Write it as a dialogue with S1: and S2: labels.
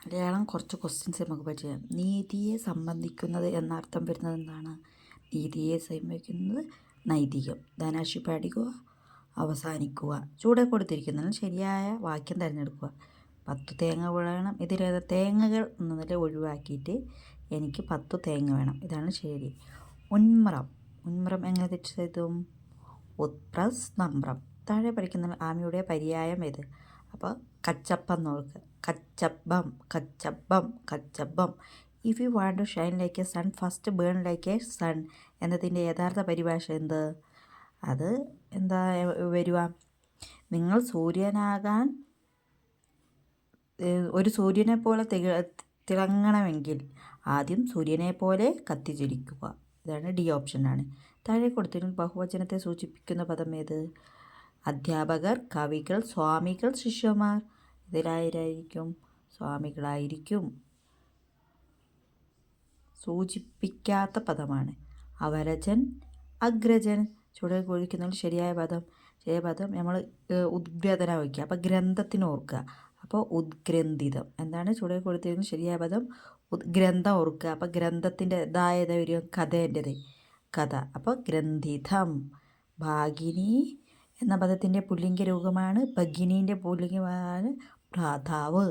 S1: മലയാളം കുറച്ച് ക്വസ്റ്റ്യൻസ് നമുക്ക് പഠിക്കാം. നീതിയെ സംബന്ധിക്കുന്നത് എന്നർത്ഥം വരുന്നത് എന്താണ്? നീതിയെ സംബന്ധിക്കുന്നത് നൈതികം. ധനാശി പഠിക്കുക, അവസാനിക്കുക. ചൂടെ കൊടുത്തിരിക്കുന്നതിൽ ശരിയായ വാക്യം തിരഞ്ഞെടുക്കുക. 10 തേങ്ങ വേണം. ഇതിലേത് തേങ്ങകൾ എന്നതിൽ ഒഴിവാക്കിയിട്ട് എനിക്ക് 10 തേങ്ങ വേണം. ഇതാണ് ശരി. ഉന്മ്രം. ഉന്മ്രം എങ്ങനെ തെറ്റെഴുതും? ഉത്പ്രസ് നമ്രം. താഴെ പഠിക്കുന്ന ആമയുടെ പര്യായം ഏത്? അപ്പോൾ കച്ചപ്പം നോക്കുക. കച്ചപ്പം കച്ചപ്പം കച്ചപ്പം. If you want to shine like a sun first burn like a sun എന്നതിൻ്റെ യഥാർത്ഥ പരിഭാഷ എന്ത്? അത് എന്താ വരുക? നിങ്ങൾ സൂര്യനാകാൻ ഒരു സൂര്യനെ പോലെ തിളങ്ങണമെങ്കിൽ ആദ്യം സൂര്യനെ പോലെ കത്തിജ്വലിക്കുക. ഇതാണ് ഡി ഓപ്ഷനാണ്. താഴെ കൊടുത്തിരുന്ന ബഹുവചനത്തെ സൂചിപ്പിക്കുന്ന പദം ഏത്? അധ്യാപകർ, കവികൾ, സ്വാമികൾ, ശിഷ്യന്മാർ. ഇതിലായിരിക്കും സ്വാമികളായിരിക്കും. സൂചിപ്പിക്കാത്ത പദമാണ്. അവരജൻ, അഗ്രജൻ. ചുവടെ കൊടുക്കുന്നതിൽ ശരിയായ പദം നമ്മൾ ഉദ്ഗ്രഥന വയ്ക്കുക. അപ്പോൾ ഗ്രന്ഥത്തിന് ഓർക്കുക. അപ്പോൾ ഉദ്ഗ്രന്ഥിതം. എന്താണ് ചുവടെ കൊടുത്തിരുന്നത്? ശരിയായ പദം ഗ്രന്ഥം ഓർക്കുക. അപ്പോൾ ഗ്രന്ഥത്തിൻ്റെ ഇതായത് ഒരു കഥേൻ്റെത് കഥ. അപ്പോൾ ഗ്രന്ഥിതം. ഭാഗിനി എന്ന പദത്തിൻ്റെ പുല്ലിംഗ രൂപമാണ്. ഭഗിനീൻ്റെ പുല്ലിംഗമാണ് ഭ്രാതാവ്.